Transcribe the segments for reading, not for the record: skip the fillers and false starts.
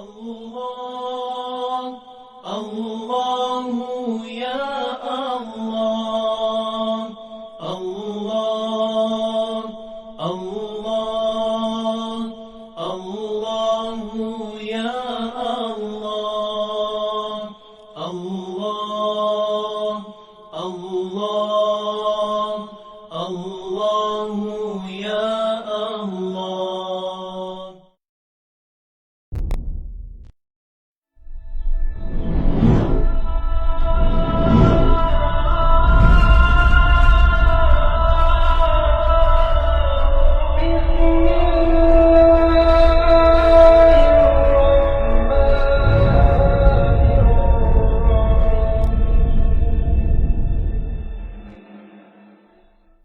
الله الله يا الله الله الله الله يا الله الله الله الله يا الله.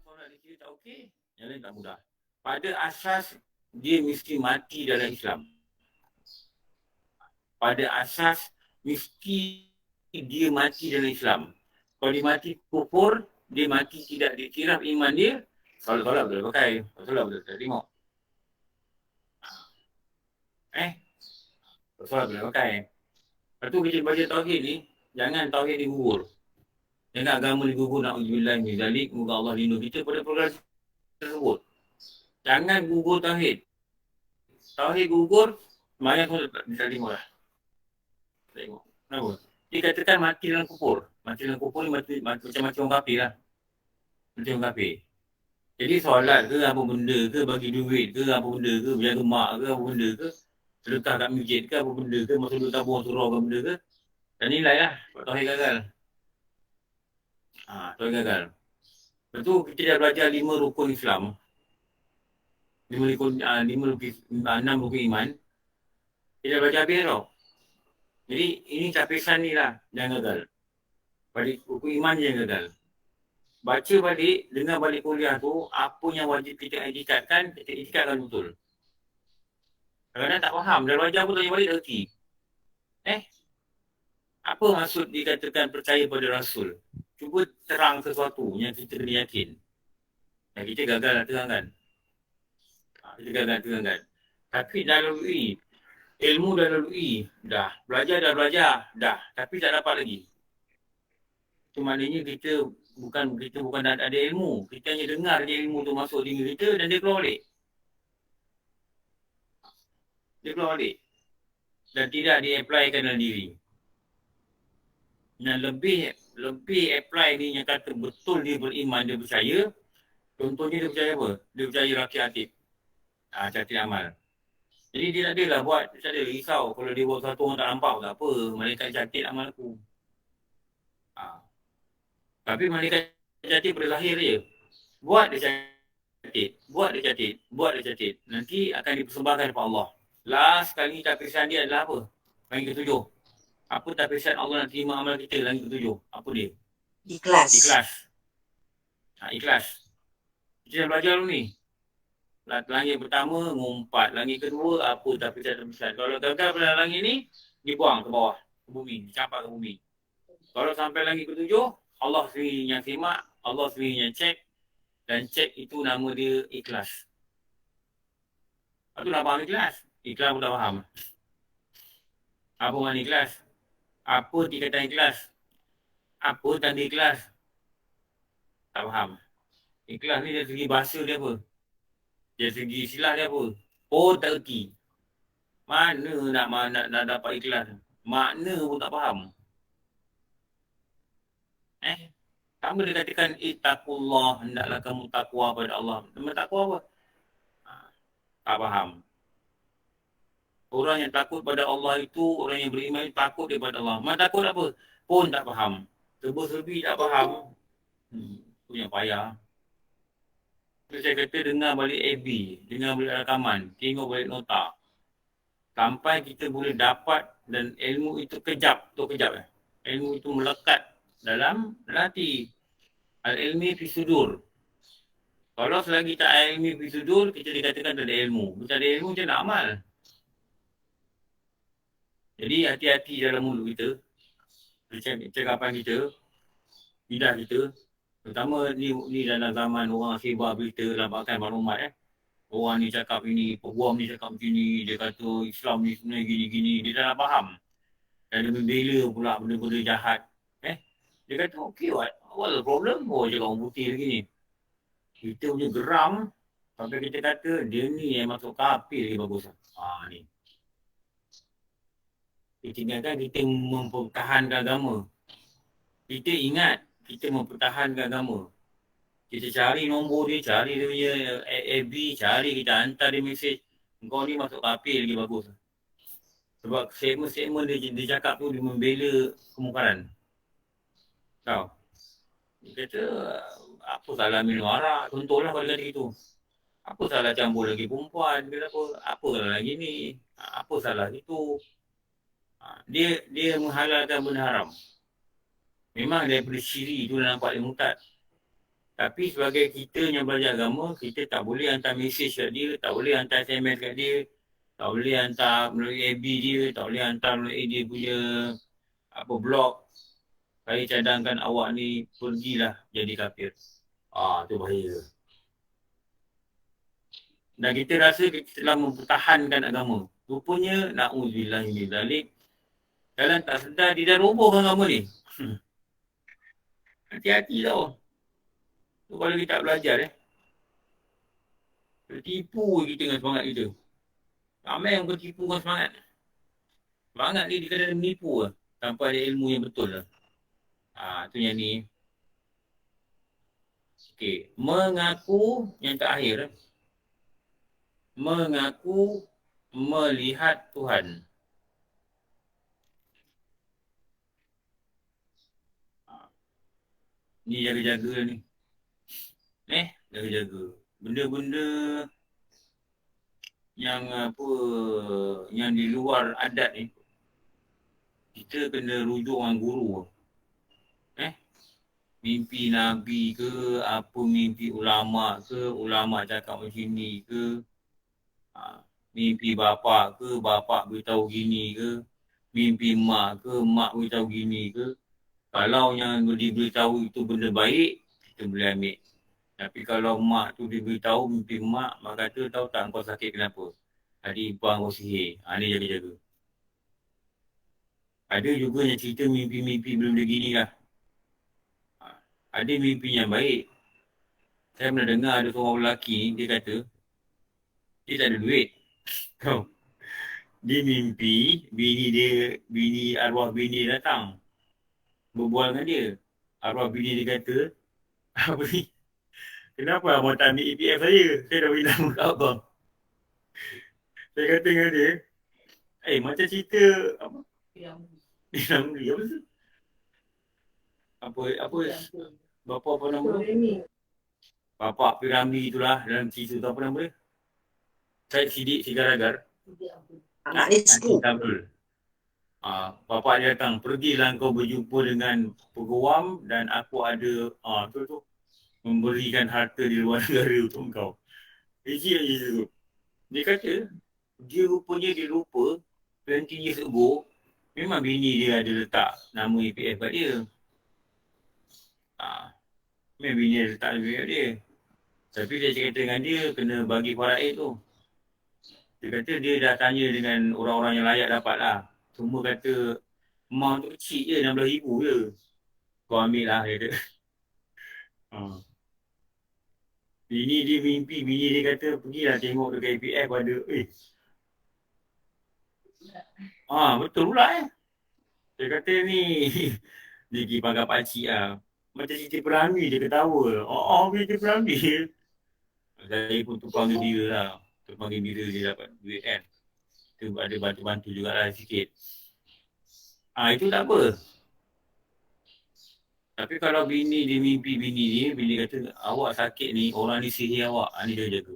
Solat dia kira tak okey, yang lain tak mudah. Pada asas dia mesti mati dalam Islam. Pada asas mesti dia mati dalam Islam. Kalau dia mati kufur, dia mati tidak dikira iman dia, solat-solat boleh pakai, solat boleh terima. Solat boleh pakai. Lepas tu kita baca tauhid ni, jangan tauhid digubur. Jangan agama digubur, na'udzubillah min zalik, moga Allah lindungi kita pada perkara tersebut. Jangan gugur tauhid. Tauhid gugur, semayang pun tak terima lah. Tengok. Kenapa? Dia katakan mati dalam kufur. Mati dalam kufur ni macam orang kafir lah. Macam orang kafir. Jadi solat ke apa benda ke, bagi duit ke apa benda ke, berjaga mak ke apa benda ke, sedekah kat masjid ke apa benda ke, masuk duduk tabung surau ke benda ke, dan nilai lah. Sebab tauhid gagal. Tauhid gagal. Lepas tu kita dah belajar 5 rukun Islam. 6 rukun iman. Kita dah belajar habis tau. Jadi ini tapisan ni lah yang gagal. Balik rukun iman je yang gagal. Baca balik, dengar balik kuliah tu, apa yang wajib kita etikatkan, kita etikatkan betul. Kadang-kadang tak faham, dah belajar pun tanya balik tak erti. Apa maksud dikatakan percaya pada Rasul? Cuba terang sesuatu yang kita kena yakin. Dan kita gagal nak terangkan. Kita gagal terangkan. Tapi dah lalui, ilmu dah lalui, dah. Belajar, dah. Tapi tak dapat lagi. Itu maknanya kita bukan ada ilmu. Kita hanya dengar je ilmu tu masuk di kita dan dia keluar balik. Dan tidak di-applykan dalam diri. Dan lebih apply ni yang kata betul dia beriman, dia percaya. Contohnya dia percaya apa? Dia percaya rakit atib. Catit amal. Jadi dia tak adalah buat, tak ada risau. Kalau dia buat satu orang tak nampak, tak apa. Malaikat catit amal aku. Tapi malaikat catit pada lahir je. Buat dia catit. Nanti akan dipersembahkan kepada Allah. Last kali tapisan dia adalah apa? Langit ketujuh. Apa tapisan Allah nak terima amal kita langit ketujuh? Apa dia? Ikhlas. Ikhlas. Kita dah belajar dulu ni. Langit pertama, ngumpat. Langit kedua, apa tapisan. Kalau gagal pada langit ni, dibuang ke bawah, ke bumi. Dicampak ke bumi. Kalau sampai langit ketujuh, Allah sendiri yang simak, Allah sendiri yang cek. Dan cek itu nama dia ikhlas. Lepas tu dah faham ikhlas? Ikhlas pun dah faham. Apa makna ikhlas? Apa tingkatan ikhlas? Apa tanda ikhlas? Tak faham. Ikhlas ni dari segi bahasa dia apa? Dari segi istilah dia apa? Tak erti. Mana nak dapat ikhlas? Makna pun tak faham. Sama dia katakan ittaqullah, hendaklah kamu takwa pada Allah. Nama takwa apa? Tak faham. Orang yang takut pada Allah itu, orang yang beriman itu takut daripada Allah. Mana takut apa? Pun tak faham. Serba-serbi tak faham. Itu yang payah. Jadi saya kata dengar balik AB, dengar balik rakaman, tengok balik nota. Sampai kita boleh dapat dan ilmu itu kejap. Ilmu itu melekat dalam hati. Al-ilmi fi sudur. Kalau selagi tak ilmi fi sudur, kita dikatakan tak ada ilmu. Kita ada ilmu, macam nak amal. Jadi hati-hati dalam mulut kita, cakapan kita, lidah kita. Terutama ni dalam zaman orang sebar berita, dapatkan maklumat. orang ni cakap ini, peguam ni cakap macam ni, dia kata Islam ni sebenarnya gini-gini, dia dah faham. Dan dia membela pula benda-benda jahat. Dia kata, okay, what the problem? Oh, cakap orang putih lagi ni. Kita punya geram, sampai kita kata, dia ni yang masuk kafir lagi bagus. Ni. Kita ingatkan kita mempertahankan agama. Kita ingat, kita mempertahankan agama. Kita cari nombor dia, cari dia punya FB, cari, kita hantar dia mesej. Kau ni masuk kafir lagi bagus. Sebab segmen dia cakap tu, dia membela kemungkaran. Tahu? Dia kata, apa salah minum arak? Contohlah kalau kata gitu. Apa salah campur lagi perempuan? Apa salah lagi ni? Apa salah itu? Dia menghalalkan benda haram. Memang daripada syiri tu dah nampak dia murtad. Tapi sebagai kita yang belajar agama, kita tak boleh hantar mesej kat dia, tak boleh hantar SMS kat dia, tak boleh hantar melalui FB dia, tak boleh hantar melalui dia punya blog. Saya cadangkan awak ni pergilah jadi kafir. Tu bahaya. Dan kita rasa kita telah mempertahankan agama. Rupanya, na'udzubillah min zalik, dalam tak sedar dia dah roboh agama ni. Hati-hati tau. Kalau kita tak belajar tertipu kita dengan semangat kita. Ramai yang tertipu dengan semangat. Semangat ni dikadang menipu lah, tanpa ada ilmu yang betul lah. Tu yang ni. Okay. Mengaku yang terakhir. Mengaku melihat Tuhan. Ni jaga-jaga ni. Jaga-jaga. Benda-benda yang yang di luar adat ni, kita kena rujuk dengan guru. Mimpi Nabi ke, mimpi ulama ke, ulama cakap macam ni ke, mimpi bapa ke, bapa beritahu gini ke, mimpi mak ke, mak beritahu gini ke. Kalau yang diberitahu itu benda baik, kita boleh ambil. Tapi kalau mak tu diberitahu mimpi mak kata, tahu tak kau sakit kenapa? Tadi ibang kau sihir. Ni jaga-jaga. Ada juga yang cerita mimpi-mimpi benda gini lah. Ada mimpi yang baik. Saya pernah dengar ada seorang lelaki ni, dia kata, dia tak ada duit. Dia mimpi, arwah bini dia datang. Berbual dengan dia. Arwah bini dia kata, apa ni? Kenapa abang tak ambil EPF saya? Saya dah beri nama kat abang. Saya kata dengan dia, macam cerita apa? Piramli. Apa tu? Apa? Bapa nama dia? Bapa Piramli itulah dalam cerita tu, apa nama dia? Syed Siddiq Sigaragar. Betul. Bapa dia datang, pergilah kau berjumpa dengan peguam dan aku ada tu memberikan harta di luar negara untuk kau. Itu. Dia kata, dia lupa 20 years ago, memang bini dia ada letak nama EPF kat dia. Memang bini dia letak nama kat dia. Tapi dia cerita dengan dia, kena bagi faraid tu. Dia kata dia dah tanya dengan orang-orang yang layak dapat lah. Semua kata, amount tu kecil je, RM16,000 je. Kau ambil lah, dia kata. Bini dia mimpi, bini dia kata, pergilah tengok dekat EPF ada, betul pula Dia kata ni, dia pergi panggil pakcik lah. Macam cerita Piramli, dia ketawa. Cerita Piramli. Saya pun tukang gembira lah. Tukang gembira dia dapat duit kan. Itu ada bantu-bantu jugalah sikit. Itu tak apa. Tapi kalau bini dia mimpi bini kata, awak sakit ni, orang ni sihir awak. Ni dia jaga.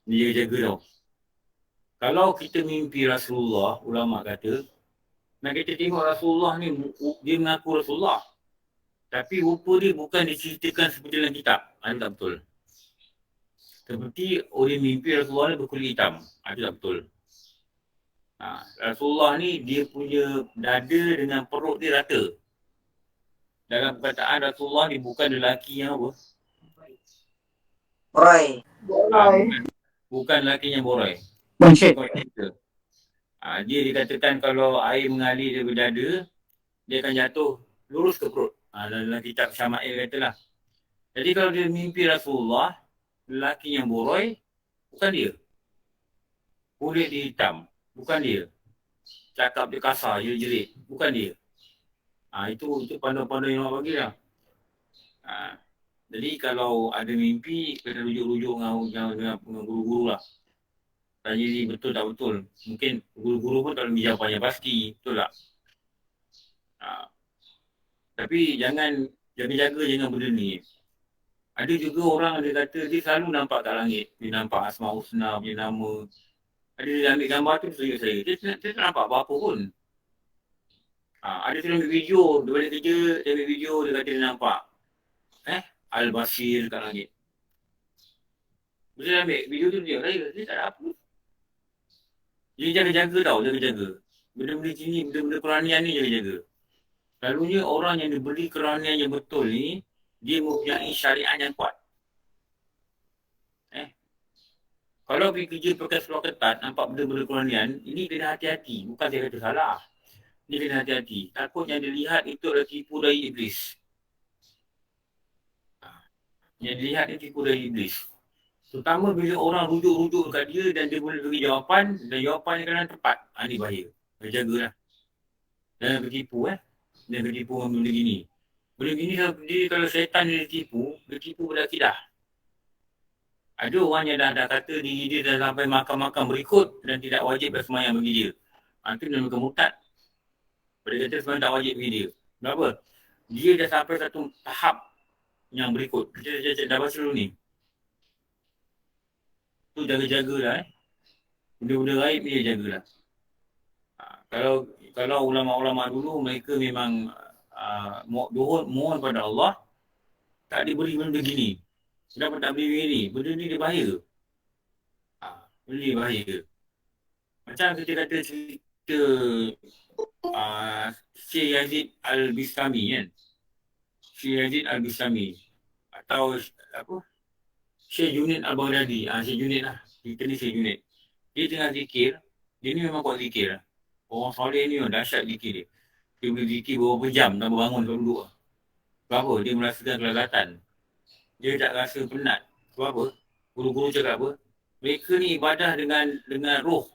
Ni dia jaga tau. Kalau kita mimpi Rasulullah, ulama kata, nak kita tengok Rasulullah ni, dia mengaku Rasulullah. Tapi rupa dia bukan diceritakan seperti dalam kitab. Itu tak betul. Seperti orang mimpi Rasulullah ni berkulit hitam. Itu tak betul. Rasulullah ni, dia punya dada dengan perut dia rata. Dalam perkataan Rasulullah ni bukan lelaki yang apa? Borai. Bukan lelaki yang borai. Bullshit. Dia dikatakan kalau air mengalir dari dada, dia akan jatuh lurus ke perut. Dalam kitab Syama'il katalah. Jadi kalau dia mimpi Rasulullah, lelaki yang borai, bukan dia. Kulit dia hitam, bukan dia. Cakap dia kasar, jerit-jerit, bukan dia. Itu panduan-panduan yang Allah bagi lah. Jadi kalau ada mimpi, kena rujuk-rujuk dengan guru-guru lah. Tanya dia betul tak betul. Mungkin guru-guru pun tak boleh jawapan yang pasti, betul tak? Tapi jangan jaga-jaga jangan benda ni. Ada juga orang dia kata dia selalu nampak kat langit. Dia nampak Asmaul Husna punya nama. Ada dia ambil gambar tu serius saya. Dia tak nampak apa-apa pun. Ada dia ambil video, dia balik kerja, dia ambil video, dia kata dia nampak Al-Basir kat langit. Bila dia ambil video tu dia tak ada apa. Dia jaga-jaga tau, jaga-jaga. Benda-benda sini, benda-benda keranian ni jaga-jaga. Selalunya orang yang diberi keranian yang betul ni, dia mempunyai syariat yang kuat. Kalau pergi kerja pakai seluar ketat, nampak benda-benda keranian, ini kena hati-hati. Bukan saya kata salah. Dia kena hati-hati. Takut yang dilihat itu adalah tipu dari iblis. Yang dilihat itu tipu dari iblis. Terutama bila orang rujuk-rujuk dekat dia dan dia boleh beri jawapan dan jawapan yang kadang tepat. Ini bahaya. Jagalah. Jangan bertipu Jangan bertipu dengan benda gini. Benda gini kalau syaitan dia tipu pada akidah. Ada orang yang dah kata diri dia dah sampai makan-makan berikut dan tidak wajib bersemayam bagi dia. Itu dia bukan murtad. Pada kata sebenarnya tak wajib bagi dia. Kenapa? Dia dah sampai satu tahap yang berikut. Kita dah baca dulu ni. Tu jaga-jaga lah Benda-benda gaib ni dia jagalah. Kalau ulama-ulama dulu mereka memang mohon pada Allah tak diberi benda gini. Kenapa tak beri begini? Benda ni dia bahaya. Benda ni bahaya. Macam kita kata cerita Syekh Yazid Al-Bistami kan. Syekh Yazid Al-Bistami. Atau apa? Syekh Junaid Al-Baghdadi. Syekh Junaid lah. Kita ni Syekh Junaid. Dia tengah zikir. Dia ni memang kuat zikir lah. Orang soleh ni dahsyat zikir dia. Dia boleh zikir beberapa jam tanpa bangun sebab duduk. Sebab apa? Dia merasakan kelazatan. Dia tak rasa penat. Sebab apa? Guru-guru cakap apa? Mereka ni ibadah dengan roh.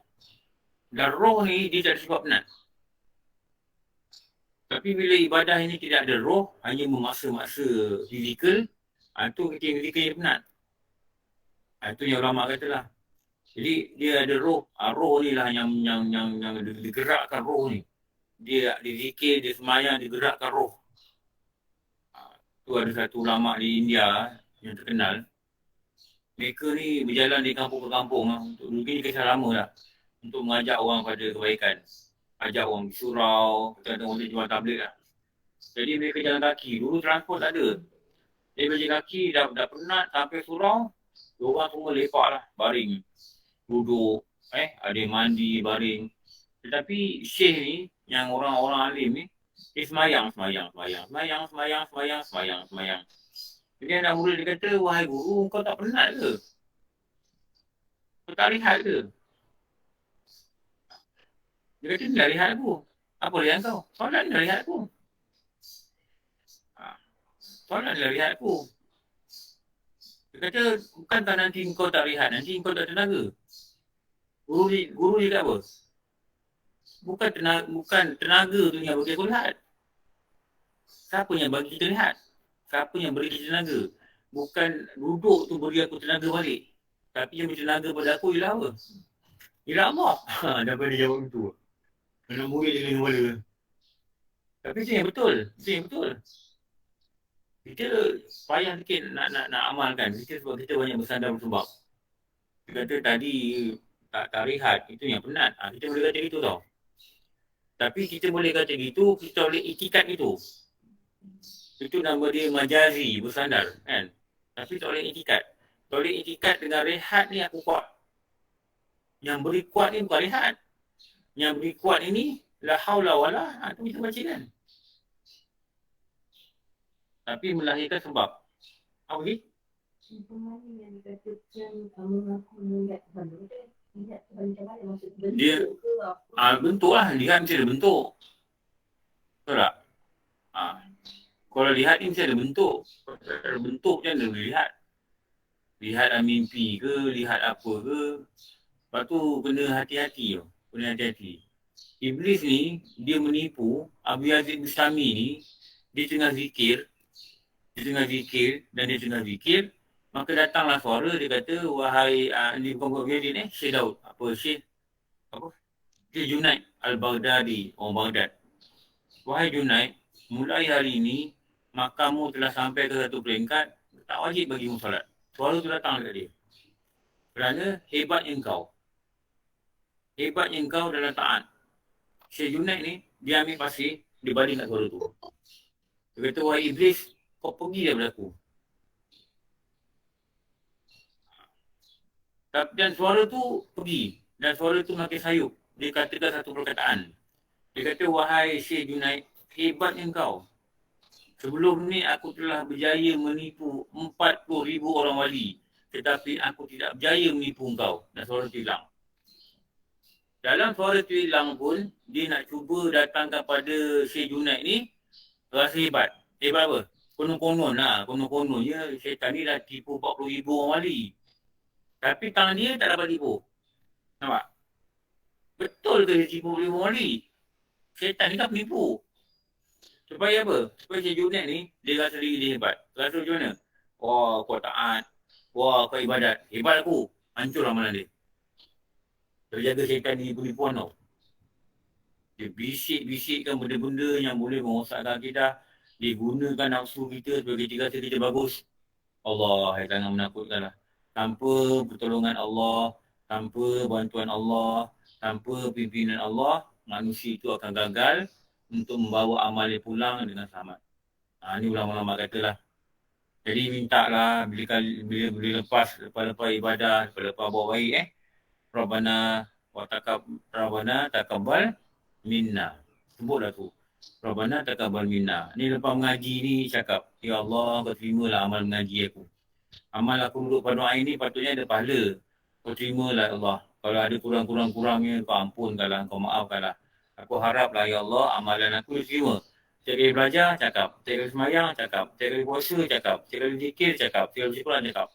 Dan roh ni dia tak ada sebab penat. Tapi bila ibadah ini tidak ada roh, hanya memaksa-maksa fizikal, itu ketika fizikal yang penat. Itu yang ulama katalah. Jadi dia ada roh. Roh ni lah yang digerakkan roh ni. Dia zikir, dia semayang, digerakkan roh. Tu ada satu ulama di India yang terkenal. Mereka ni berjalan di kampung ke kampung mungkin kisah lama lah. Untuk mengajak orang pada kebaikan. Ajak orang di surau, kadang-kadang orang jual tablet lah. Jadi mereka jalan kaki. Dulu transport tak ada. Dia berjalan kaki, dah penat sampai surau. Diorang semua lepak lah, baring. Duduk, ada mandi, baring. Tetapi Syekh ni, yang orang-orang alim ni, dia semayang. Jadi anak murid dia kata, wahai guru, kau tak penat ke? Kau tak rehat ke? Dia kata, ni dah rehat aku. Apa rehat kau? Soalan ni dah rehat aku. Soalan ni dah rehat aku. Dia kata, bukankah nanti kau tak rehat, nanti kau tak tenaga? Guru dia kata apa? Bukan tenaga tu yang bagi aku rehat. Siapa yang bagi kita rehat? Siapa yang beri kita tenaga? Bukan duduk tu beri aku tenaga balik. Tapi yang beri tenaga pada aku ialah apa? Ialah Allah. Dapat dia jawab itu. Kena murid dengan kepala. Tapi itu yang betul. Kita payah sikit nak amalkan. Sebab kita banyak bersandar bersebab. Dia kata tadi tak rehat. Itu yang penat. Kita boleh kata gitu tau. Tapi kita boleh kata gitu, kita boleh itikat itu. Itu nama dia majazi, bersandar kan. Tapi tak boleh itikat. Tak boleh itikat dengan rehat ni aku kuat. Yang beri kuat ni bukan rehat. Yang beri kuat ini la haula wala, itu kita baca kan. Tapi melahirkan sebab. Apa ni? Dia bentuk lah, lihat mesti ada bentuk. Betul tak? Kalau lihat ni mesti ada bentuk. Kalau tak ada bentuk macam mana boleh lihat? Lihat mimpi ke, lihat apa ke. Lepas tu kena hati-hati tau. Kena hati-hati. Iblis ni, dia menipu. Abu Yazid Bustami ni, dia tengah zikir. Dan dia tengah zikir. Maka datanglah suara, dia kata, wahai, ni bukan Abu Yazid Syekh Daud. Syekh Junaid Al-Baghdadi, orang Baghdad. Wahai Junaid, mulai hari ini, makamu telah sampai ke satu peringkat, tak wajib bagimu solat. Suara tu datang dekat dia. Kerana hebatnya engkau dalam taat. Syekh Junaid ni, dia ambil pasir, dia baling kat suara tu. Dia kata, wahai Iblis, kau pergi daripada aku. Dan suara tu pergi. Dan suara tu makin sayup. Dia katakan satu perkataan. Dia kata, wahai Syekh Junaid, hebatnya engkau. Sebelum ni aku telah berjaya menipu 40,000 orang wali. Tetapi aku tidak berjaya menipu engkau. Dan suara tu hilang. Dalam suara tu hilang pun, dia nak cuba datang kepada Syekh Junaid ni, rasa hebat. Hebat apa? Konon-konon je, syaitan ni dah tipu 40,000 orang wali. Tapi tangan dia tak dapat tipu. Nampak? Betul ke dia tipu 40,000 orang wali? Syaitan ni kan penipu. Supaya apa? Supaya Syekh Junaid ni, dia rasa diri dia hebat. Rasa macam mana? Wah, kau taat. Wah, kau ibadat. Hebat aku. Hancur amalan dia. Terjaga syaitan ni penipuan tau. Dia bisik-bisikkan benda-benda yang boleh merosakkan akidah. Dia gunakan nafsu kita sebagai kita rasa kita bagus. Allah, jangan menakutkan lah. Tanpa pertolongan Allah, tanpa bantuan Allah, tanpa pimpinan Allah, manusia itu akan gagal untuk membawa amal dia pulang dengan selamat. Ini ulama-ulama katalah. Jadi mintalah bila lepas ibadah, lepas buat baik Rabbana taqabbal minna. Sebutlah tu. Rabbana taqabbal minna. Ni lepas mengaji ni cakap, ya Allah, kau terimalah amal mengaji aku. Amal aku duduk pada doa ini patutnya ada pahala. Kau terimalah Allah. Kalau ada kurang-kurangnya, kau ampunkanlah, kau maafkanlah. Aku haraplah ya Allah, amalan aku diterima. Setiap kali belajar, cakap. Setiap kali semayang, cakap. Setiap kali puasa, cakap. Setiap kali zikir, cakap. Setiap kali Quran, cakap.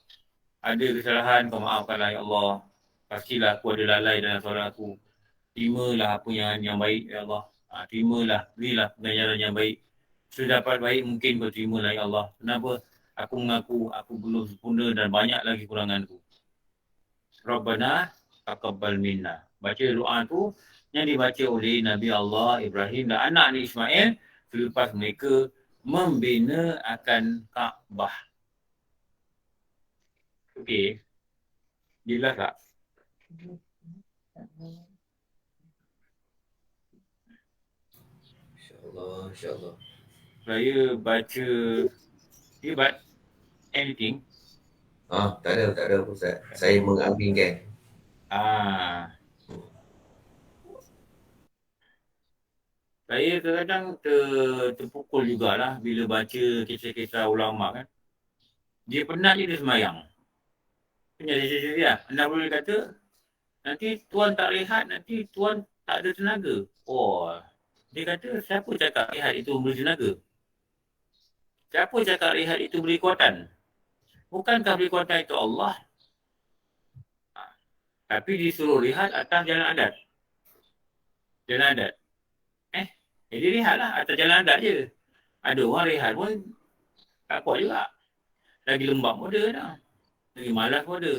Ada kesalahan, kau maafkanlah ya Allah. Pastilah aku ada lalai dalam solat aku. Terimalah apa yang baik ya Allah. Terimalah, berilah pengajaran yang baik. Sedapat baik mungkin kau terimalah ya Allah. Kenapa? Aku mengaku aku belum sempurna dan banyak lagi kuranganku. Rabbana taqabbal minna. Baca doa tu yang dibaca oleh Nabi Allah Ibrahim dan anak ni Ismail selepas mereka membina akan Kaabah. Okey. Jelas tak? InsyaAllah. Saya baca hebat anything. Tak ada Ustaz. Saya mengaminkan. Saya kadang-kadang terpukul jugalah bila baca kisah-kisah ulama kan. Dia penat je dia semayang. Penat anda boleh kata, nanti tuan tak rehat, nanti tuan tak ada tenaga. Dia kata, siapa cakap rehat itu memberi tenaga? Siapa cakap rehat itu beri kekuatan? Bukankah beri kekuatan itu Allah? Tapi disuruh rehat atas jalan adat. Jadi rehatlah atas jalan adat je. Ada orang rehat pun tak kuat juga. Lagi lembab pun ada dah. Lagi malas pun ada.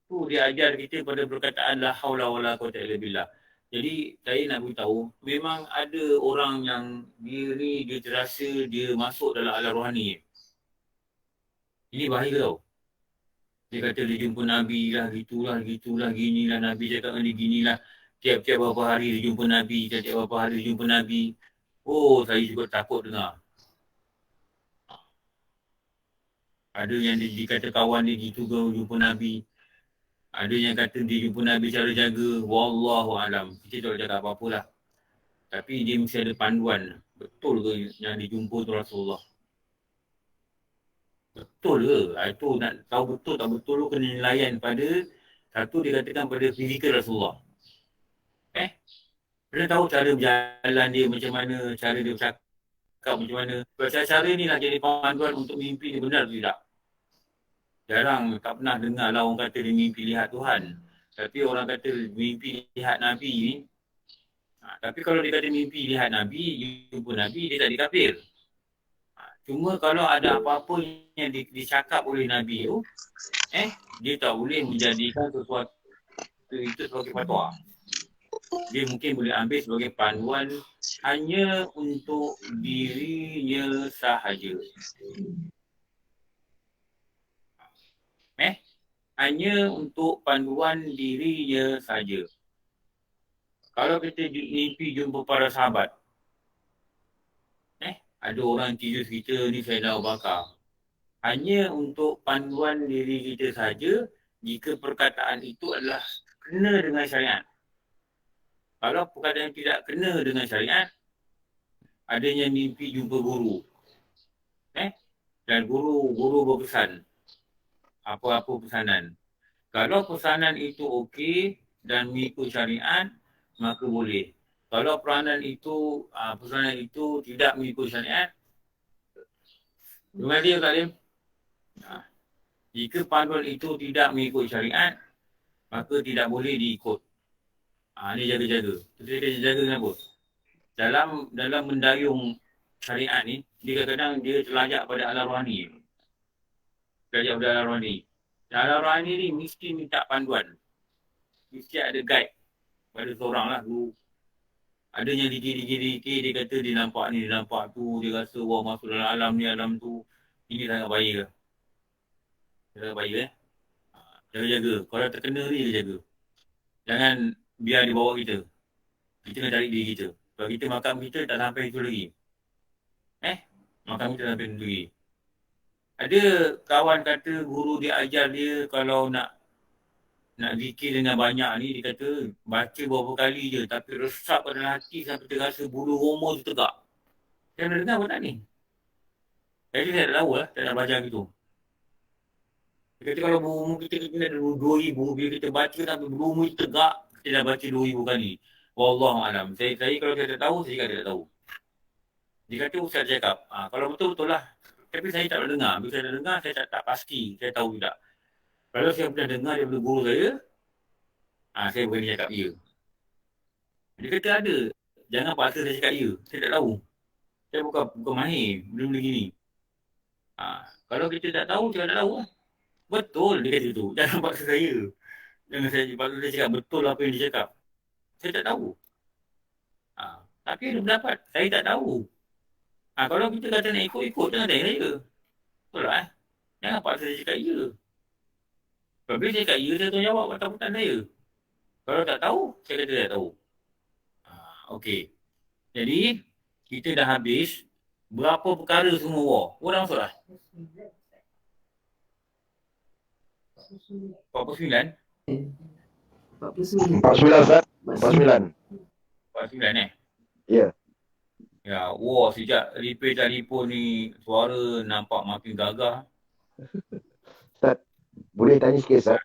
Tu dia ajar kita pada perkataan la haula wala quwwata illa billah. Jadi saya nak beritahu, memang ada orang yang dia terasa dia masuk dalam alam rohani. Ini bahaya tau. Dia kata dia jumpa Nabi lah, gitulah, ginilah. Nabi cakap dengan dia ginilah. Tiap-tiap beberapa hari dia jumpa Nabi, saya juga takut dengar. Ada yang dikata kawan dia gitu ke jumpa Nabi. Ada yang kata dia jumpa Nabi cara jaga. Wallahualam. Kita tak boleh cakap apa-apa lah. Tapi dia mesti ada panduan. Betul ke yang dijumpa tu Rasulullah? Betul ke? Itu nak tahu betul tak betul tu kena nilaian pada satu dikatakan pada fizikal Rasulullah. Kena tahu cara berjalan dia macam mana, cara dia bercakap macam mana. Cara ni nak jadi panduan untuk mimpi ni benar atau tidak. Jarang, tak pernah dengar lah orang kata dia mimpi lihat Tuhan. Tapi orang kata mimpi lihat Nabi ni. Tapi kalau dia kata mimpi lihat Nabi, jumpa Nabi, dia tak dikafir. Cuma kalau ada apa-apa yang dicakap oleh Nabi tu, dia tak boleh menjadikan sesuatu itu sebagai fatwa. Dia mungkin boleh ambil sebagai panduan hanya untuk dirinya sahaja. Hanya untuk panduan dirinya saja. Kalau kita mimpi jumpa para sahabat, ada orang tidur kita ni Sayyidina Abu Bakar. Hanya untuk panduan diri kita saja jika perkataan itu adalah kena dengan syariat. Kalau perkataan tidak kena dengan syariat, adanya mimpi jumpa guru. Dan guru berpesan. Apa-apa pesanan. Kalau pesanan itu okey dan mengikut syariat, maka boleh. Kalau pesanan itu tidak mengikut syariat, gimana dia Talim? Jika panduan itu tidak mengikut syariat, maka tidak boleh diikut. Ini jaga-jaga. Kita kena jaga kenapa? Dalam mendayung syariat ni, dia kadang-kadang dia terlajak pada alam rohani. Terlajak pada alam rohani. Alam rohani ni mesti minta panduan. Mesti ada guide pada seorang lah guru. Ada yang dikir-dikir, dia kata dia nampak ni, dia nampak tu, dia rasa wah masuk dalam alam ni, alam tu. Ini sangat bahaya lah. Sangat bahaya Jaga-jaga. Kalau terkena ni, jaga. Jangan biar dia bawa kita. Kita kena cari diri kita. Kalau kita makam kita tak sampai itu lagi. Makam kita tak sampai itu lagi. Ada kawan kata guru dia ajar dia kalau nak zikir dengan banyak ni, dia kata baca beberapa kali je tapi resap pada hati sampai terasa bulu roma tu tegak. Saya nak dengar apa tak ni? Jadi saya tak tahu lah, tak nak belajar gitu. Dia kata kalau bulu kita kena ada 2,000, bila kita baca sampai bulu roma tu tegak, kita dah baca 2,000 kali. Wallahualam. Saya kalau saya tak tahu, saya cakap dia tak tahu. Dia kata Ustaz cakap, kalau betul-betul lah. Tapi saya tak pernah dengar. Bila saya dah dengar, saya tak pasti. Saya tahu tidak. Kalau saya pernah dengar daripada guru saya, saya berani cakap ya. Dia kata ada. Jangan paksa saya cakap ya. Saya tak tahu. Saya bukan mahir benda-benda gini. Kalau kita tak tahu, kita tak tahu lah. Betul dia kata tu. Jangan paksa saya. Jangan paksa saya cakap betul apa yang dia cakap. Saya tak tahu. Tapi ada pendapat. Saya tak tahu. Kalau kita kata nak ikut, jangan tanya saya. Betul lah Jangan paksa saya cakap ya. Kalau bila saya cakap ya, saya tahu jawab patah-patah saya. Kalau tak tahu, saya kata tak tahu. Okey. Jadi, kita dah habis. Berapa perkara semua war? Orang masuk lah? 49? 49 Ustaz. 49. 49 Ya. Ya, war sejak repair telefon ni, suara nampak makin gagah. Ustaz, boleh tanya sikit Ustaz?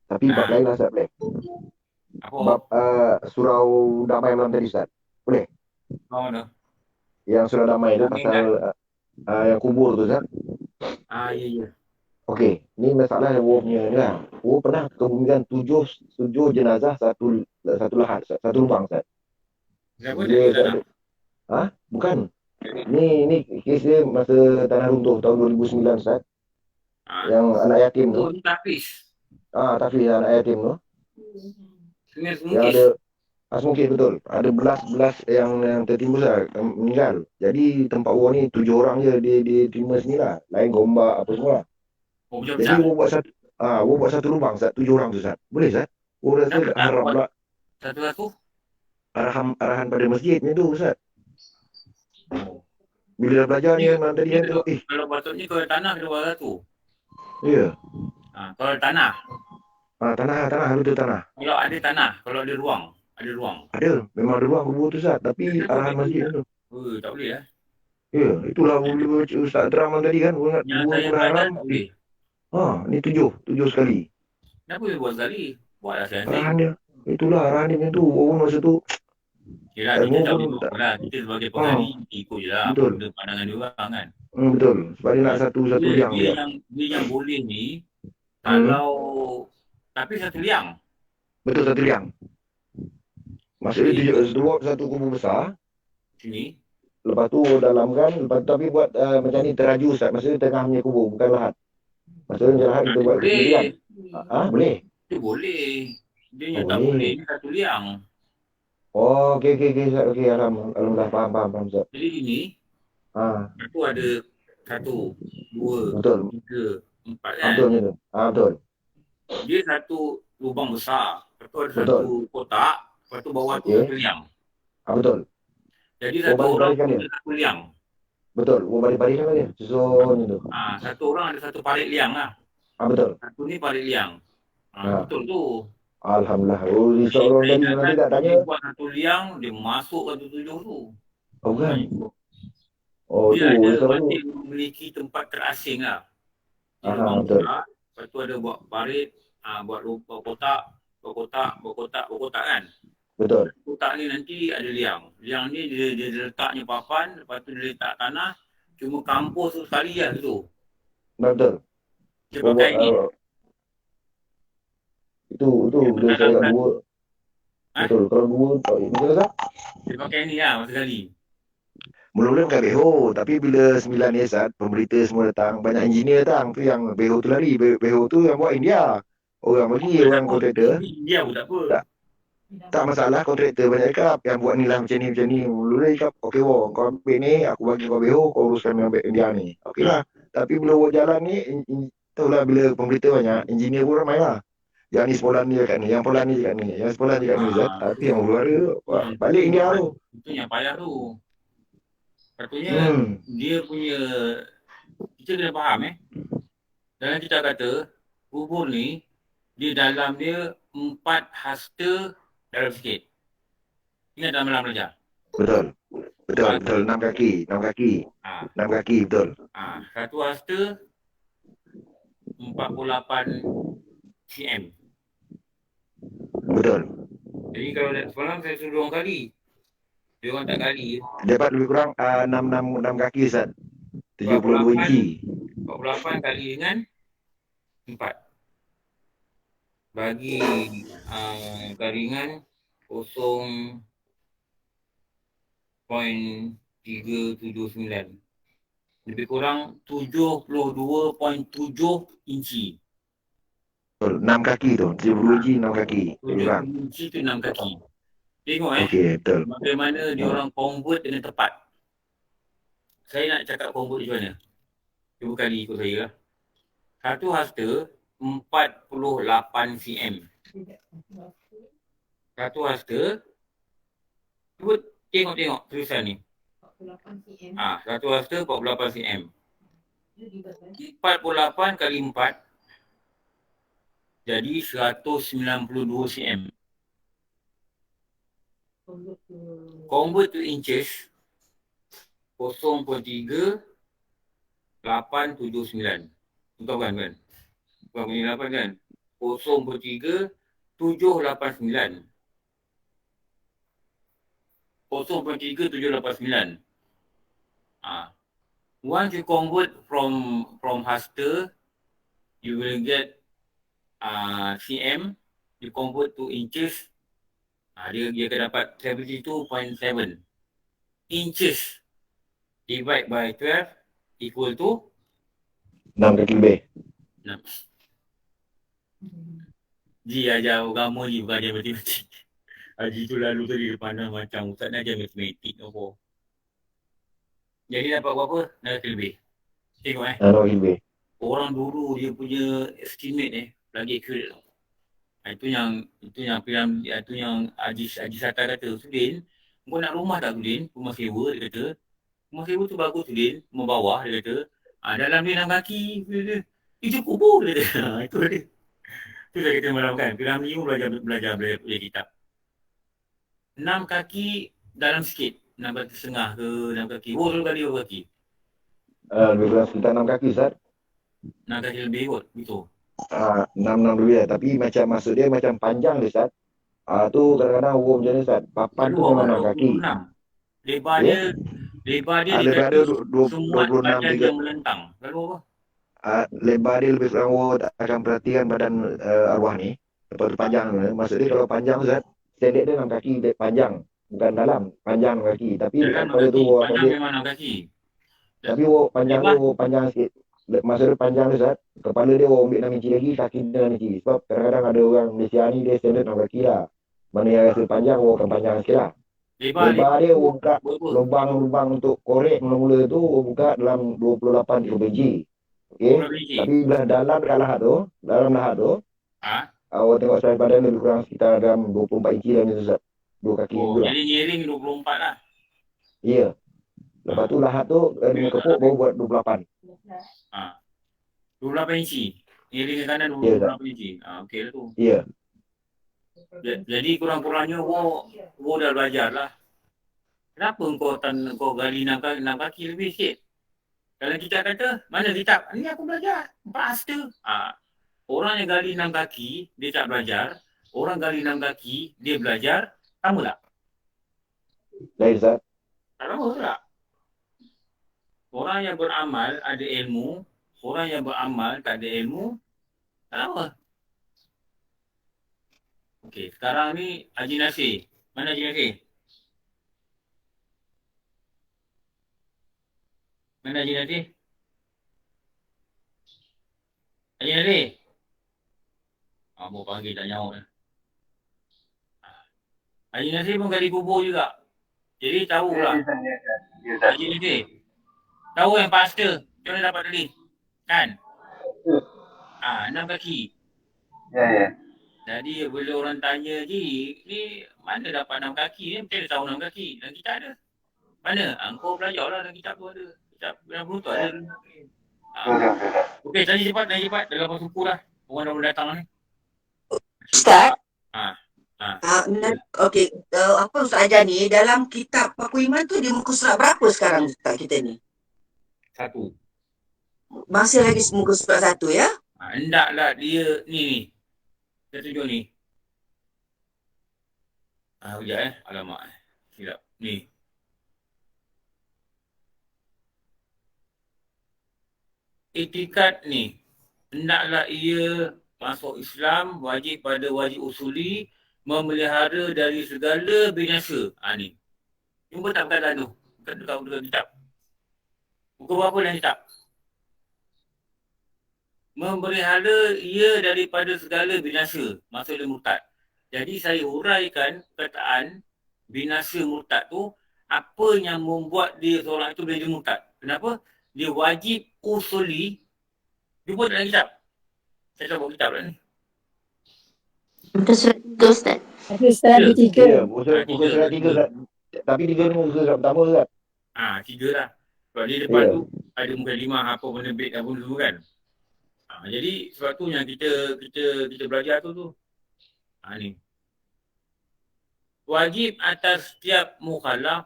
Tapi bab lain lah Ustaz boleh? Apa? Bab surau damai malam tadi Ustaz. Boleh? Mana? Yang surau damai tu pasal yang kubur tu Ustaz. Ya. Okey, ni masalah War punya ni lah. War pernah kebumikan 7 jenazah satu lahat Ustaz. Satu lubang Ustaz. Kenapa Dia tak ada? Bukan. Ni kes dia masa tanah runtuh tahun 2009 Ustaz. Yang anak yatim tu. Oh, Tafiz. Tafiz anak yatim tu. Sungai Yang ada Semukis betul. Ada belas yang tertimbun lah, meninggal. Jadi tempat war ni 7 orang je dia terima sini lah. Lain gombak apa semua. Oh, Jadi war buat satu lubang Ustaz, 7 orang tu Ustaz. Boleh Ustaz? War rasa harap pula Satu-satu? arahan pada masjidnya tu Ustaz. Bila dah belajar ni malam tadi kan tu. Kalau patutnya kalau tanah kena buat satu. Ya. Kalau tanah. Tanah betul tanah. Kalau ada tanah, kalau ada ruang. Ada ruang. Ada, memang ada ruang kubur tu Ustaz. Tapi arahan masjid tu. Tak boleh lah. Ya, itulah boleh baca Ustaz Teraman tadi kan. Gua ingat Yang dua saya pun belajar haram. tak boleh. Ni tujuh sekali. Kenapa boleh buat sekali? Buatlah asing-asing. Arahan dia. Itulah arahan dia macam tu. Orang masa tu Yelah, kita ilmu tak pun boleh buat tak. apa lah. Kita sebagai Ah, penghari, ikut je lah apa betul. benda pandangan dia orang kan. Betul. Sebab dia nak Ah, satu dia, liang dia dia. yang dia yang boleh ni, Hmm, kalau tapi satu liang. betul satu liang. Maksudnya Jadi satu kubu besar. sini, Lepas tu dalamkan. Lepas tu tapi buat macam ni teraju Ustaz. Maksudnya tengahnya kubu. Bukan lahat. Maksudnya lahat kita tak buat ke kiri kan. boleh. Boleh? Itu boleh. Dia Oh yang tak boleh, boleh. ni satu liang. Oh okey Ustaz. Okey alhamdulillah faham Ustaz. Jadi gini, Ah, itu ada satu, dua, betul. tiga, empat kan. Betul macam tu. Betul. Dia satu lubang besar. Lepas tu ada Betul. satu kotak. Lepas tu bawah tu Okey. satu liang. Betul. Jadi Oh satu orang baris-bariskan tu dia. ada satu liang. Betul. Oh baris-bariskan dia. Susun itu. Satu orang ada satu parit liang lah. Betul. Satu ni parit liang. Ah, Betul tu. alhamdulillah. Oh risau Jadi orang saya tadi nanti ingatkan tak tanya. dia buat satu liang, dia masuk ke tujuh tu. Oh kan. Bukan. Oh tu Dia ada risau tu. masih memiliki tempat terasing lah. Di lubang Betul. besar. Lepas tu ada buat parit, buat kotak kan. Betul. Kotak ni nanti ada liang. Liang ni dia letaknya papan, lepas tu dia letak tanah. Cuma kampus tu sekali lah tu. Betul. Dia Oh, pakai ni. itu bila saya kat dua. Betul. Kalau dua betul tak? Dia pakai ni lah masa sekali. Mula-mula bukan beho, tapi bila 9 ni Ustaz, pemberita semua datang, banyak engineer datang, tu yang beho tu lari. Beho tu yang buat India. Orang bagi orang kontraktor. India pun tak apa. Tak masalah, kontraktor banyak cakap yang buat ni lah macam ni. Mula-mula cakap, okey kau ambil ni, aku bagi kau beho, kau uruskan dengan India ni. Okey lah. Tapi bila buat jalan ni, tahulah bila pemberita banyak, engineer pun ramai lah. Yang ni sekolah ni dekat ni, yang sekolah ni dekat ni, yang sekolah ni dekat ni Ustaz. Tapi yang luar balik India tu. Itu yang payah tu. Katanya dia punya, kita kena faham dalam kita kata kubur ni dia dalam dia 4 hasta dalam sikit. Ingat dalam malam belajar. Betul 6 kaki 6 kaki betul. Satu hasta 48 cm. Betul. Jadi kalau semalam saya suruh orang kali. Dia orang tak kali. Dapat lebih kurang 6 kaki Ustaz. 72 inci. 48 kali dengan 4. Bagi garingan 0.379. Lebih kurang 72.7 inci. 6 kaki tu. 72 inci 6 kaki. 7 inci tu 6 kaki. Tengok Okey, betul. bagaimana dia orang convert dengan tepat. Saya nak cakap convert macam mana. Cuba kali ikut saya lah. Satu hasta 48 cm. Satu hasta. Cuba tengok tulisan ni. 48 cm. Satu hasta 48 cm. 48 kali 4 jadi 192 cm. Convert to inches 0.3879. Bukan kan? Bukan bunyi 8 kan? 0.3789. 0.3789. Once you convert from hasta, you will get cm. You convert to inches, dia akan dapat 72.7 inches divide by 12 equal to 6 kaki lebih. Ji ajar agama ni bukan ajar matematik. Haji tu lalu tadi dia pandang macam Ustaz ni ajar matematik apa. Jadi dapat berapa? 6 kaki lebih. Tengok 6 kaki lebih. Orang dulu dia punya estimate lagi accurate. Itu yang Haji Sattar kata, Sudin, kau nak rumah tak Sudin? Rumah sewa, dia kata. Rumah sewa tu bagus Sudin, rumah bawah, dia kata. Dalam dia 6 kaki, dia kata. Cukup pun, dia kata. Itu dia. Itu saya kata malam kan. Piramli pun belajar kitab. 6 kaki dalam sikit. 6 kaki setengah ke 6 kaki. Oh, selalu gali berapa kaki? Lebih kurang sekitar 6 kaki Ustaz. 6 kaki lebih kot, gitu. 6 lebih lah. Tapi macam maksud dia macam panjang dia Ustaz. Tu kadang-kadang macam ni Ustaz. Papan tu memang 6 kaki. 26. Lebar Ya. dia Lebar dikata dia semua 26 badan 3. yang melentang. Lalu apa? Lebar dia lebih kurang akan perhatikan badan arwah ni. Lepas tu panjang. Maksud dia kalau panjang Ustaz, standard dia 6 kaki panjang. Bukan dalam, panjang 6 kaki. Tapi Dalam 6 kepala tu kaki, apa panjang dia? memang 6 kaki. Tapi panjang Lebar? tu panjang sikit. Maksud dia panjang tu Ustaz. Kepala dia ambil 6 inci lagi, kaki dia 6 inci. Sebab kadang-kadang ada orang Malaysia ni dia standard 6 kaki lah. Mana yang rasa panjang, akan panjang sikit lah. Lebar dia buka lubang untuk korek mula-mula tu buka dalam 28-30 inci. Okey. Tapi belah dalam dekat lahat tu, dalam lahat tu, awak tengok saiz badan lebih kurang sekitar dalam 24 inci dalam tu Ustaz. 2 kaki Oh, juga. jadi nyiring 24 lah. Ya. Lepas tu lahat tu dengan kepuk baru buat 28. 28 inci. Nyiring ke kanan Ya, 28 inci. Okey lah tu. Ya. Jadi kurang-kurangnya wo dah belajar lah. Kenapa kau gali 6 kaki lebih sikit? Kalau kita kata, mana kitab? Ni aku belajar. Master. Orang yang gali 6 kaki, dia tak belajar. Orang gali 6 kaki, dia belajar. Sama tak? Lain Ustaz. Tak sama tak? Orang yang beramal ada ilmu. Orang yang beramal tak ada ilmu. Tak sama. Okey, sekarang ni Haji Nasir. Mana Haji Nasir? Mana Haji Nasir? Haji Nasir? Mau panggil tak nyawa. Haji Nasir pun gali kubur juga. Jadi tahu lah. Haji Nasir. Tahu yang pastor. Macam mana dapat tadi? Kan? 6 kaki. Ya. Jadi bila orang tanya, ni mana dapat 6 kaki ni? Macam mana tahu 6 kaki? Dan kita ada. Mana? Kau belajar lah dan kitab tu ada. Kitab yang tu ada. Okey, tanya cepat. Dah lepas suku dah. Orang dah datang ni. Ustaz? Okey. Apa Ustaz ajar ni, dalam kitab Paku Iman tu di muka surat berapa sekarang Ustaz kita ni? 1. Masih lagi muka surat 1 ya? Hendaklah dia ni. Saya tunjuk ni. Sekejap Alamak. Silap. Ni. Etikat ni. Hendaklah ia masuk Islam, wajib pada wajib usuli, memelihara dari segala binasa. Ni. Jumpa tak perkataan tu? Dekat kitab. Buku berapa dalam kitab? Memelihara ia daripada segala binasa. Maksud dia murtad. Jadi saya huraikan perkataan binasa murtad tu, apa yang membuat dia seorang itu menjadi murtad. Kenapa? Dia wajib usuli. Jumpa dalam kitab. Saya cuba kitab lah ni. Muka surat 3 Ustaz. Ustaz di 3. Ya, muka surat 3 Ustaz. Tapi 3 ni muka surat pertama Ustaz. 3 lah. Sebab di depan tu ada muka 5 apa benda bait apa dulu kan. Jadi sebab tu yang kita belajar tu. Ni. Wajib atas setiap mukhalaf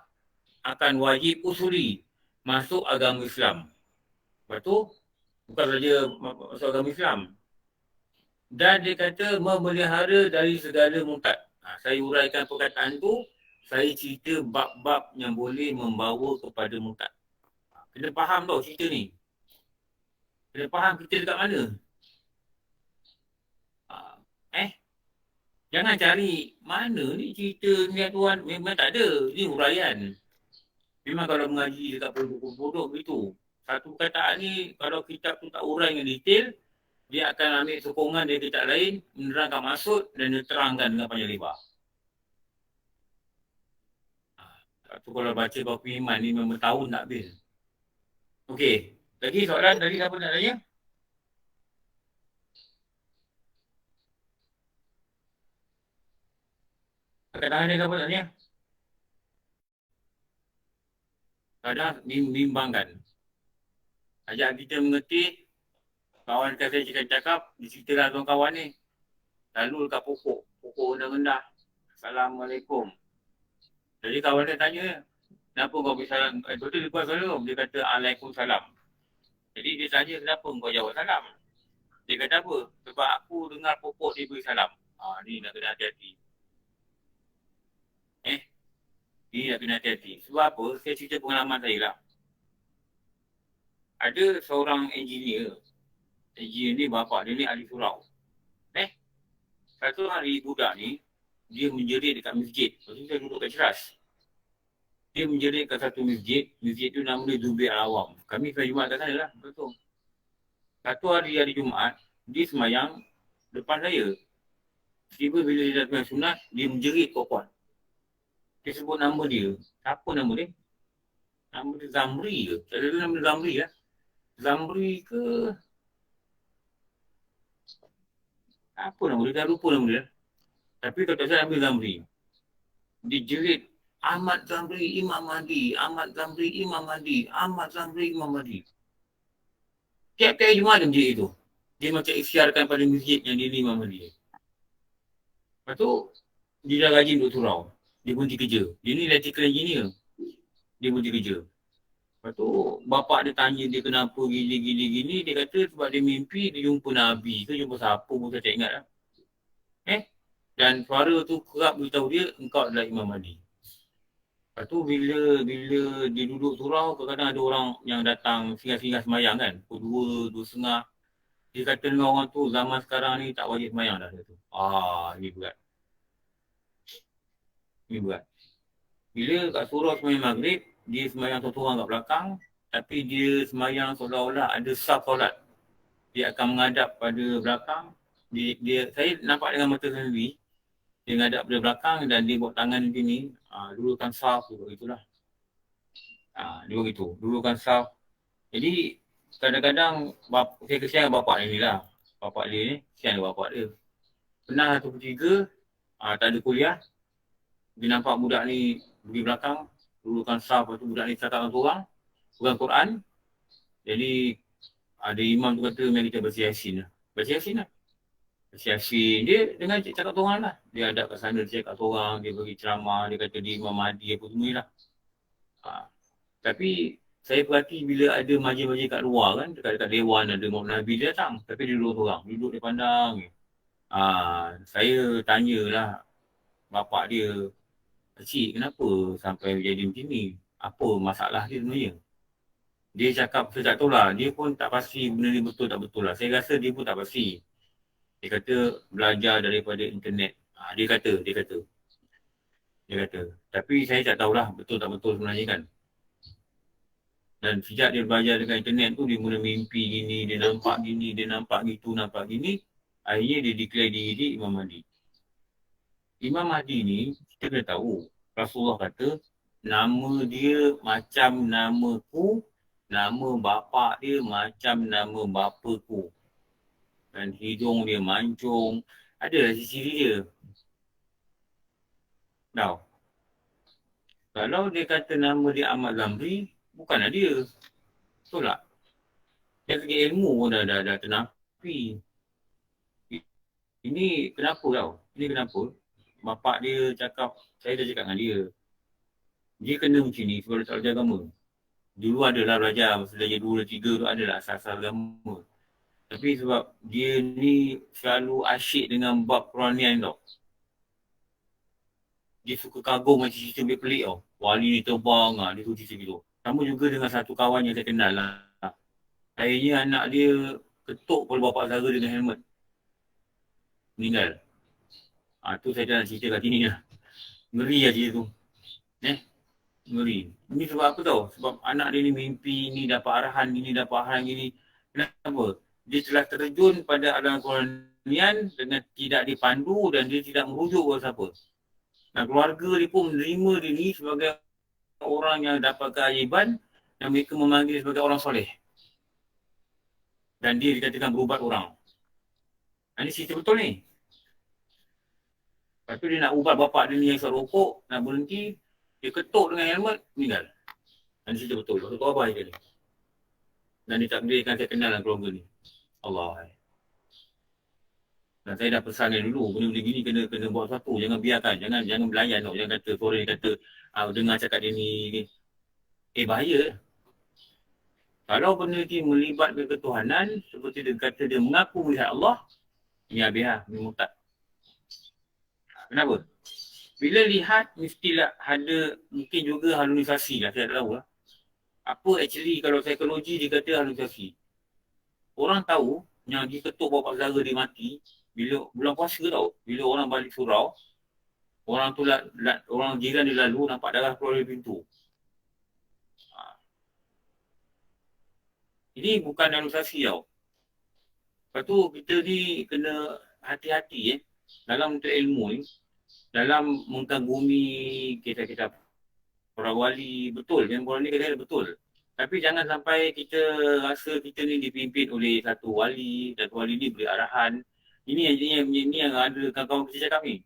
akan wajib usuli masuk agama Islam. Lepas tu bukan saja masuk agama Islam. Dan dia kata memelihara dari segala murtad. Saya uraikan perkataan tu, saya cerita bab-bab yang boleh membawa kepada murtad. Kena faham tau cerita ni. Kena faham kita dekat mana. Jangan cari mana ni cerita ni tuan. Memang tak ada. Ni huraian. Memang kalau mengaji dekat produk-produk begitu. Satu perkataan ni kalau kitab tu tak urai dengan detail, dia akan ambil sokongan dari kitab lain, menerangkan maksud dan diterangkan dengan panjang lebar. Tu kalau baca Paku Iman ni memang tahun tak habis. Okey. Lagi soalan tadi siapa nak tanya? Kadang-kadang dia siapa nak tanya? Kadang bimbangkan. Ajak kita mengerti. Kawan saya cakap, diceritalah kawan ni. Lalu dekat pokok rendah-rendah. Assalamualaikum. Jadi kawan dia tanya, Kenapa kau beri salam? Betul dia buat salam. Dia kata Waalaikumsalam. Jadi dia tanya kenapa kau jawab salam. Dia kata apa? Sebab aku dengar pokok dia beri salam. Ni nak kena hati-hati. Ni nak kena hati-hati. Sebab apa? Saya cerita pengalaman saya lah. Ada seorang engineer. Engineer ni bapak dia ni ahli surau. Satu hari budak ni, dia menjerit dekat masjid. Lepas tu saya duduk kat ceras. Dia menjerit kat satu masjid. Masjid tu nama dia Zubair Al-Awam. Kami sembahyang Jumaat kat sana lah. Betul. Satu hari Jumaat, dia sembahyang depan saya. Tiba bila dia datang sunat, dia menjerit kokon. Dia sebut nama dia. Siapa nama dia? Nama dia Zamri ke? Saya ada nama dia Zamri lah. Zamri ke? Apa nama dia? Dah lupa nama dia. Tapi kalau tak salah nama dia Zamri. Dia jerit, Ahmad Zamri Imam Mahdi, Ahmad Zamri Imam Mahdi, Ahmad Zamri Imam Mahdi. Tiap-tiap Jumaat dia menjerit itu. Dia macam ikhtiarkan pada masjid yang dia ni Imam Mahdi. Lepas tu, dia dah rajin duduk surau. Dia berhenti kerja. Dia ni electrical engineer. Dia berhenti kerja. Lepas tu, bapak dia tanya dia kenapa gini. Dia kata sebab dia mimpi dia jumpa Nabi ke jumpa siapa pun saya tak ingat lah. Dan suara tu kerap beritahu dia, engkau adalah Imam Mahdi. Lepas tu bila dia duduk surau, kadang-kadang ada orang yang datang singgah-singgah semayang kan. Pukul 2, 2.30. Dia kata dengan orang tu, zaman sekarang ni tak wajib semayang dah. Ni berat. Ni berat. Bila kat surau semayang maghrib, dia semayang seorang kat belakang, tapi dia semayang seolah-olah ada saf solat. Dia akan menghadap pada belakang. Saya nampak dengan mata sendiri, dia menghadap pada belakang dan dia buat tangan macam ni, dulukan saf tu, begitulah. Dia begitu, dulukan saf. Jadi, kadang-kadang, saya kesian dengan bapak ni lah. Bapak dia ni, kesian dengan bapak dia. Pernah satu ketiga, tak ada kuliah. Dia nampak budak ni pergi belakang, dulukan saf, lepas tu budak ni cakap dengan seorang, pegang Quran. Jadi, ada imam tu kata, mari kita baca Yasin lah. Baca Yasin lah. Baca Yasin, dia dengan cakap seorang lah. Dia hadap kat sana, dia cakap seorang, dia bagi ceramah, dia kata dia Imam Mahdi, apa semua lah. Tapi, saya perhati bila ada majlis-majlis kat luar kan, dekat dewan ada Imam Nabi dia datang. Tapi dia duduk seorang, duduk dia pandang. Saya tanyalah bapak dia, Cik, kenapa sampai jadi macam ni? Apa masalah dia sebenarnya? Dia cakap, saya tak tahu lah. Dia pun tak pasti benda ni betul tak betul lah. Saya rasa dia pun tak pasti. Dia kata belajar daripada internet. Dia kata. Tapi saya tak tahulah betul tak betul sebenarnya kan. Dan sejak dia belajar dengan internet tu, dia mula mimpi gini, dia nampak gini, dia nampak gitu, nampak gini. Akhirnya dia declare diri Imam Mahdi. Imam Mahdi ni, kita kena tahu. Rasulullah kata, nama dia macam namaku, nama bapa dia macam nama bapaku. Dan hidung dia mancung. Adalah ciri dia. Tahu? Kalau dia kata nama dia Ahmad Zamri, bukanlah dia. Betul tak? Dari segi ilmu pun dah ternafi. Ini kenapa tau? Ini kenapa? Bapak dia cakap, saya dah cakap dengan dia. Dia kena macam ni sebab dia tak belajar agama. Dulu adalah belajar, masa belajar 2 dan 3 tu adalah asal-asal agama. Tapi sebab dia ni selalu asyik dengan bab Quranian tau. Dia suka kagum macam cerita pelik tau. Wali ni terbang, dia suka cerita gitu. Sama juga dengan satu kawan yang saya kenal lah. Akhirnya anak dia ketuk kepala bapak saudara dengan helmet. Meninggal. Tu saya dah nak cerita kat sini lah. Ngeri lah cerita tu. Ngeri. Ini sebab apa tau? Sebab anak dia ni mimpi ni, dapat arahan gini, dapat arahan gini. Kenapa? Dia telah terjun pada alam Quranian dengan tidak dipandu dan dia tidak merujuk kepada siapa. Dan keluarga dia pun menerima dia ni sebagai orang yang dapat keajaiban dan mereka memanggil sebagai orang soleh. Dan dia dikatakan berubat orang. Ini cerita betul ni. Lepas tu dia nak ubat bapak dia ni yang isap rokok, nak berhenti, dia ketuk dengan helmet, meninggal. Dan cerita betul. Waktu tu abah dia ni. Dan dia tak berdirikan saya kenal dengan keluarga ni. Allah. Dan saya dah pesan dia dulu, benda-benda gini kena buat sesuatu. Jangan biarkan, jangan belayan tau. Jangan kata, suara dia kata, dengar cakap dia ni. bahaya. Kalau benda ni melibatkan ketuhanan, seperti dia kata dia mengaku melihat Allah, ni habis ni murtad. Kenapa? Bila lihat, mestilah ada mungkin juga halusinasi lah, saya tak tahu lah. Apa actually kalau psikologi dia kata halusinasi. Orang tahu yang dia ketuk bapa saudara dia mati, bila bulan puasa tau, bila orang balik surau, orang tu orang jiran dia lalu nampak darah keluar dari pintu. Ini bukan halusinasi tau. Lepas tu kita ni kena hati-hati dalam menuntut ilmu ni, dalam mengkagumi kisah-kisah para wali, betul yang orang ni kata betul. Tapi jangan sampai kita rasa kita ni dipimpin oleh satu wali ni beri arahan. Ini yang ada kawan-kawan kita cakap ni.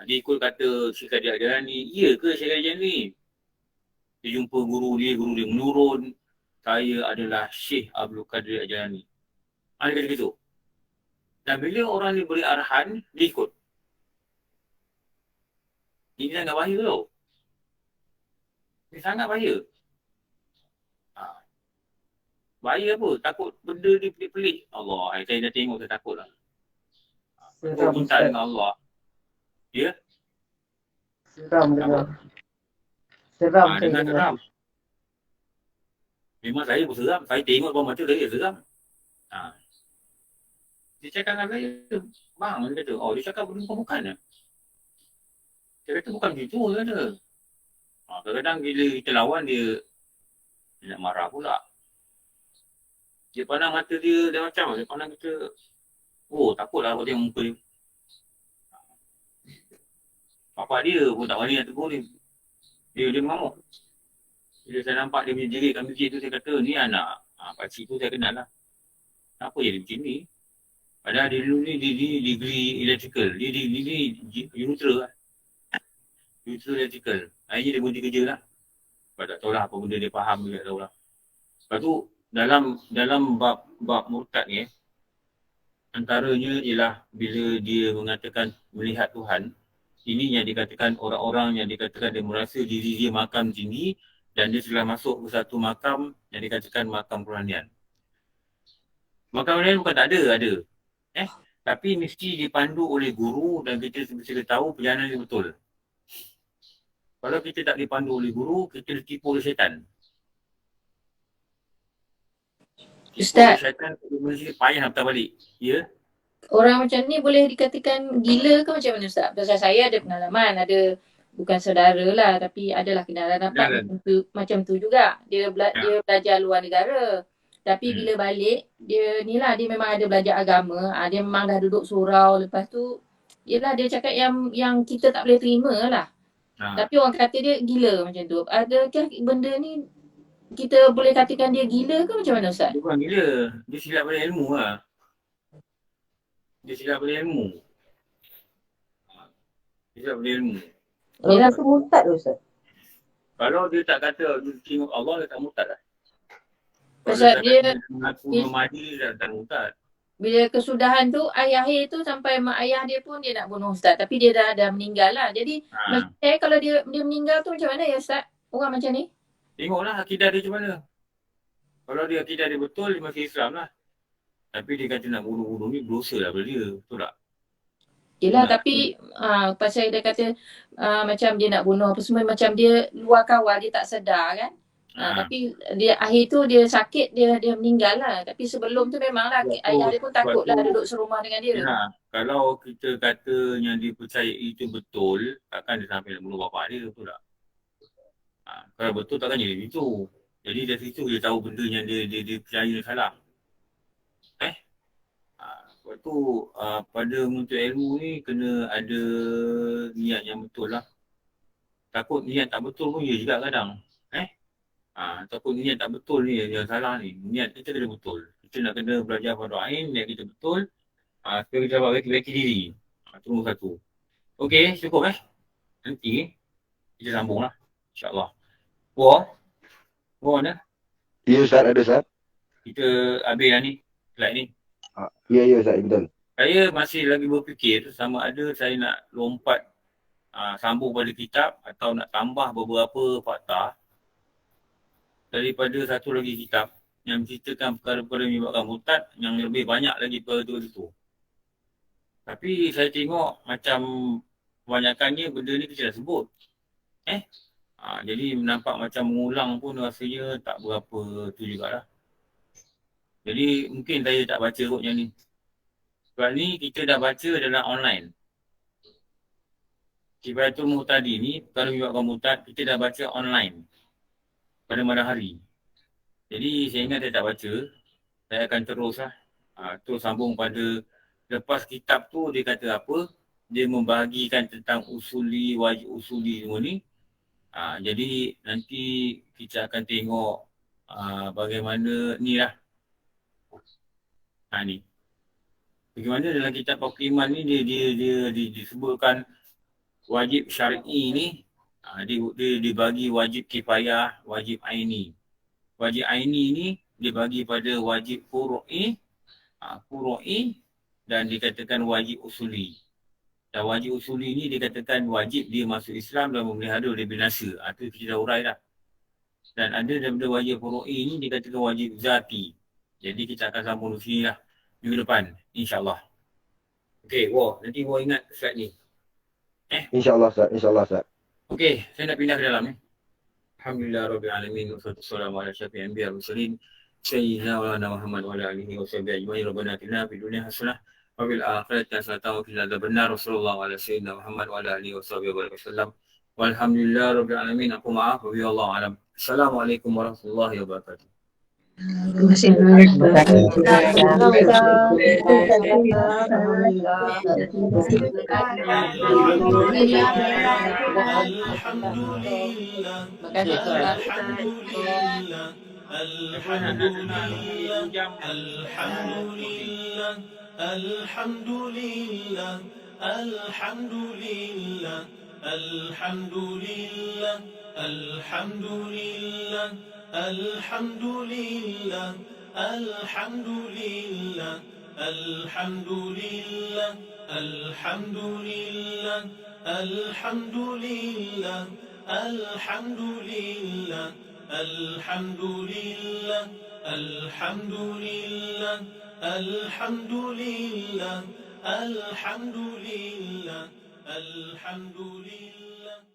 Dia ikut kata Syekh Qadir Al-Jilani. Ya ke Syekh Qadir Al-Jilani? Dia jumpa guru dia menurun. Saya adalah Syekh Abdul Qadir Al-Jilani. Dia kata gitu. Dan bila orang ni beri arahan, dia ikut. Ini sangat bahaya tau. Ini sangat bahaya. Bahaya apa? Takut benda ni pelik-pelik. Allah, saya dah tengok, saya takut lah. Seram Cinta Ustaz. dengan Allah. Ya? Seram dengar. Seram saya Dengan dengar. seram. Memang saya pun seram. Saya tengok depan mata saya seram. Dia cakap dengan saya, bang, dia kata, dia cakap benda bukan. Dia kata bukan begitu, dia kata. Kadang-kadang bila kita lawan dia nak marah pula. Dia pandang mata dia macam, dia pandang kita, takutlah aku tengok muka dia. Bapak dia pun tak berani nak tegur ni. Dia mengamuk. Bila saya nampak dia punya jerit kat masjid tu, saya kata, ni anak pakcik tu saya kenal lah. Kenapa jadi macam ni? Padahal dia dulu ni dia degree electrical. Dia Unitra lah. Unitra electrical. Akhirnya dia berhenti kerja lah. Sebab tak tahulah apa benda dia faham, dia tak tahulah. Lepas tu, dalam bab murtad ni, antaranya ialah bila dia mengatakan melihat Tuhan. Ini yang dikatakan orang-orang yang dikatakan dia merasa diri dia makam tinggi dan dia telah masuk ke satu makam yang dikatakan makam kerohanian. Makam kerohanian bukan tak ada. Tapi mesti dipandu oleh guru dan kita mesti tahu perjalanan dia betul. Kalau kita tak dipandu oleh guru, kita ditipu oleh syaitan. Ustaz. Syaitan mesti payah nak patah balik. Ya? Orang macam ni boleh dikatakan gila ke macam mana Ustaz? Pasal saya ada pengalaman, ada bukan saudara lah tapi adalah kenalan dapat macam tu juga. Dia belajar luar negara. Tapi bila balik, dia memang ada belajar agama. Dia memang dah duduk surau. Lepas tu, dia cakap yang kita tak boleh terima lah. Tapi orang kata dia gila macam tu. Adakah benda ni kita boleh katakan dia gila ke macam mana Ustaz? Bukan gila. Dia silap pada ilmu lah. Dia rasa murtad tu Ustaz. Kalau dia tak kata dia tengok Allah, dia tak murtad lah. Pasal dia mengaku memadi, dia tak murtad. bila kesudahan tu, akhir tu sampai mak ayah dia pun dia nak bunuh Ustaz. Tapi dia dah meninggal lah. Jadi kalau dia meninggal tu macam mana ya Ustaz? Orang macam ni? Tengoklah akidah dia macam mana. Kalau dia akidah dia betul, dia masih Islam lah. Tapi dia kata nak bunuh-bunuh ni berdosa lah pada dia. Betul tak? Yelah tapi pasal dia kata macam dia nak bunuh apa semua, macam dia luar kawal, dia tak sedar kan. Tapi dia akhir tu dia sakit, dia meninggal lah. Tapi sebelum tu memanglah ayah dia pun takut lah duduk serumah dengan dia. Kalau kita kata yang dia percaya itu betul, takkan dia sampai nak bunuh bapak dia, betul tak? Kalau betul takkan jadi begitu. Jadi dari situ dia tahu benda yang dia percaya salah. Sebab tu pada menuntut ilmu ni kena ada niat yang betul lah. Takut niat tak betul pun ya juga kadang. Takut niat tak betul ni yang salah ni. Niat kita kena betul. Kita nak kena belajar pada ain, niat kita betul. Supaya kita dapat baki diri. Itu nombor satu. Okey, cukup Nanti kita sambung lah. InsyaAllah. War mana? Ya Ustaz, ada Ustaz. Kita habis lah ni. Slide ni. Ya Ustaz, betul. Saya masih lagi berfikir sama ada saya nak lompat sambung pada kitab atau nak tambah beberapa fakta daripada satu lagi kitab yang menceritakan perkara-perkara yang menyebabkan murtad yang lebih banyak lagi perkara itu. Tapi saya tengok macam kebanyakannya benda ni kita dah sebut. Jadi nampak macam mengulang pun rasanya tak berapa tu jugalah. Jadi mungkin saya tak baca kot yang ni. Sebab ni kita dah baca dalam online. Kifayatul Muhtadi ni, perkara menyebabkan murtad, kita dah baca online pada malam hari. Jadi saya ingat saya tak baca, saya akan terus lah. Terus sambung pada lepas kitab tu dia kata apa, dia membahagikan tentang usuli, wajib usuli semua ni. Jadi nanti kita akan tengok bagaimana ni lah. Ni. Bagaimana dalam kitab Pakliman ni dia disebutkan wajib syar'i ni dia dibagi wajib kifayah, wajib aini. Wajib aini ni dibagi pada wajib furu'i dan dikatakan wajib usuli. Dan wajib usuli ni dikatakan wajib dia masuk Islam dan memelihara dia binasa. Itu kita dah urai dah. Dan ada daripada wajib furu'i ni dikatakan wajib zati. Jadi kita akan sambung di sini lah minggu depan, insyaAllah. Okey, nanti ingat slide ni. InsyaAllah Ustaz. Okey, saya nak pindah ke dalam ni. Alhamdulillah Rabbil Alamin. Wassalamu ala syafi'il anbiya wal mursalin. Sayyidina wa lana Muhammad wa ala alihi wa sahbihi ajma'in. Rabbana atina fid dunya hasanah wa fil akhirati hasanah wa qina adzabannar. Wassallallahu ala sayyidina Muhammad wa ala alihi wa sahbihi wasallam. Walhamdulillah Rabbil Alamin. Aku maaf wa wallahu alam. Assalamualaikum warahmatullahi wabarakatuh. Terima Alhamdulillah.